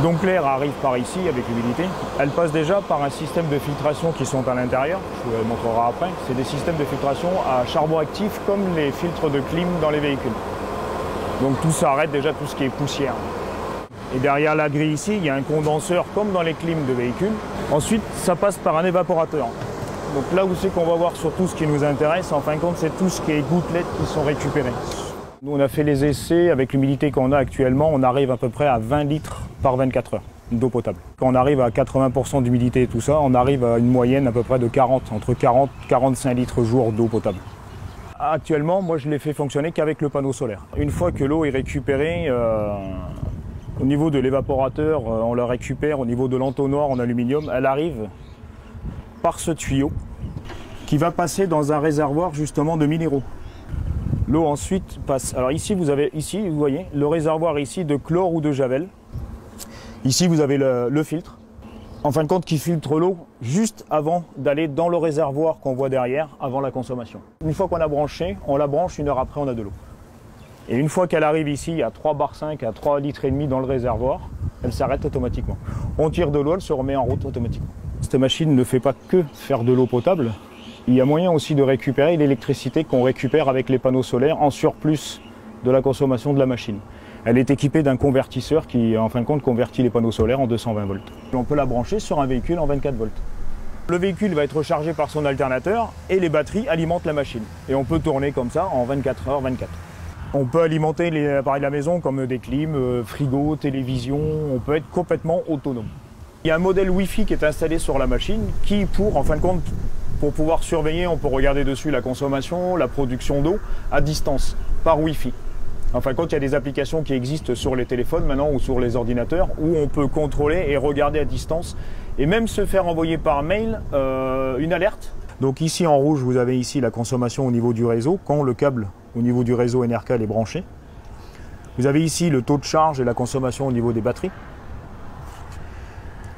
Donc l'air arrive par ici avec l'humidité. Elle passe déjà par un système de filtration qui sont à l'intérieur, je vous le montrerai après. C'est des systèmes de filtration à charbon actif comme les filtres de clim dans les véhicules. Donc tout ça arrête déjà tout ce qui est poussière. Et derrière la grille ici, il y a un condenseur comme dans les clims de véhicules. Ensuite, ça passe par un évaporateur. Donc là où c'est qu'on va voir surtout ce qui nous intéresse, en fin de compte, c'est tout ce qui est gouttelettes qui sont récupérées. Nous, on a fait les essais avec l'humidité qu'on a actuellement, on arrive à peu près à 20 litres par 24 heures d'eau potable. Quand on arrive à 80% d'humidité et tout ça, on arrive à une moyenne à peu près de 40, entre 40 et 45 litres jour d'eau potable. Actuellement, moi je l'ai fait fonctionner qu'avec le panneau solaire. Une fois que l'eau est récupérée, au niveau de l'évaporateur, on la récupère, au niveau de l'entonnoir en aluminium, elle arrive par ce tuyau qui va passer dans un réservoir justement de minéraux. L'eau ensuite passe. Alors ici vous voyez le réservoir ici de chlore ou de javel. Ici vous avez le filtre. En fin de compte qui filtre l'eau juste avant d'aller dans le réservoir qu'on voit derrière avant la consommation. Une fois qu'on a branché, on la branche, une heure après on a de l'eau. Et une fois qu'elle arrive ici à 3 bar 5 à 3 litres et demi dans le réservoir, elle s'arrête automatiquement. On tire de l'eau, elle se remet en route automatiquement. Cette machine ne fait pas que faire de l'eau potable. Il y a moyen aussi de récupérer l'électricité qu'on récupère avec les panneaux solaires en surplus de la consommation de la machine. Elle est équipée d'un convertisseur qui, en fin de compte, convertit les panneaux solaires en 220 volts. On peut la brancher sur un véhicule en 24 volts. Le véhicule va être rechargé par son alternateur et les batteries alimentent la machine. Et on peut tourner comme ça en 24 heures 24. On peut alimenter les appareils de la maison comme des clims, frigo, télévision, on peut être complètement autonome. Il y a un modèle Wi-Fi qui est installé sur la machine qui, en fin de compte, pour pouvoir surveiller, on peut regarder dessus la consommation, la production d'eau à distance, par Wi-Fi. En fin de compte, il y a des applications qui existent sur les téléphones maintenant ou sur les ordinateurs où on peut contrôler et regarder à distance et même se faire envoyer par mail une alerte. Donc ici en rouge, vous avez ici la consommation au niveau du réseau, quand le câble au niveau du réseau NRCal est branché. Vous avez ici le taux de charge et la consommation au niveau des batteries.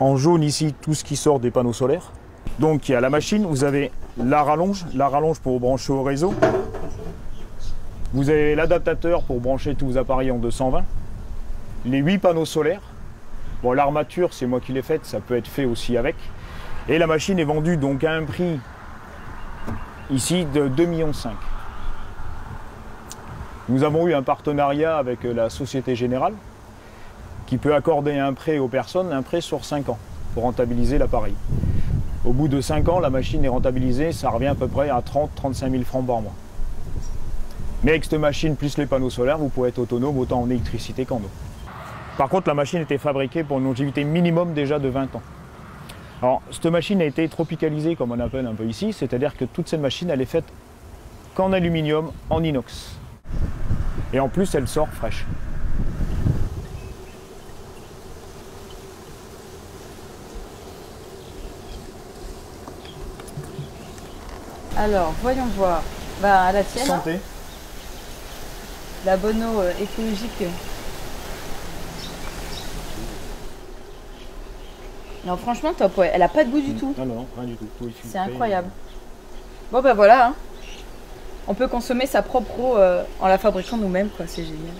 En jaune ici, tout ce qui sort des panneaux solaires. Donc il y a la machine, vous avez la rallonge pour brancher au réseau. Vous avez l'adaptateur pour brancher tous vos appareils en 220. Les 8 panneaux solaires. Bon, l'armature, c'est moi qui l'ai faite, ça peut être fait aussi avec. Et la machine est vendue donc à un prix ici de 2,5 millions. Nous avons eu un partenariat avec la Société Générale qui peut accorder un prêt aux personnes, un prêt sur 5 ans pour rentabiliser l'appareil. Au bout de 5 ans, la machine est rentabilisée, ça revient à peu près à 30-35 000 francs par mois. Mais avec cette machine plus les panneaux solaires, vous pouvez être autonome autant en électricité qu'en eau. Par contre, la machine était fabriquée pour une longévité minimum déjà de 20 ans. Alors, cette machine a été tropicalisée, comme on appelle un peu ici, c'est-à-dire que toute cette machine, elle est faite qu'en aluminium, en inox. Et en plus, elle sort fraîche. Alors, voyons voir. Bah, à la tienne. Santé. La bonne eau écologique. Non, franchement, top, ouais. Elle a pas de goût du tout. Non, non, rien du tout. C'est incroyable. Bon, bah voilà. Hein. On peut consommer sa propre eau en la fabriquant nous-mêmes, quoi. C'est génial.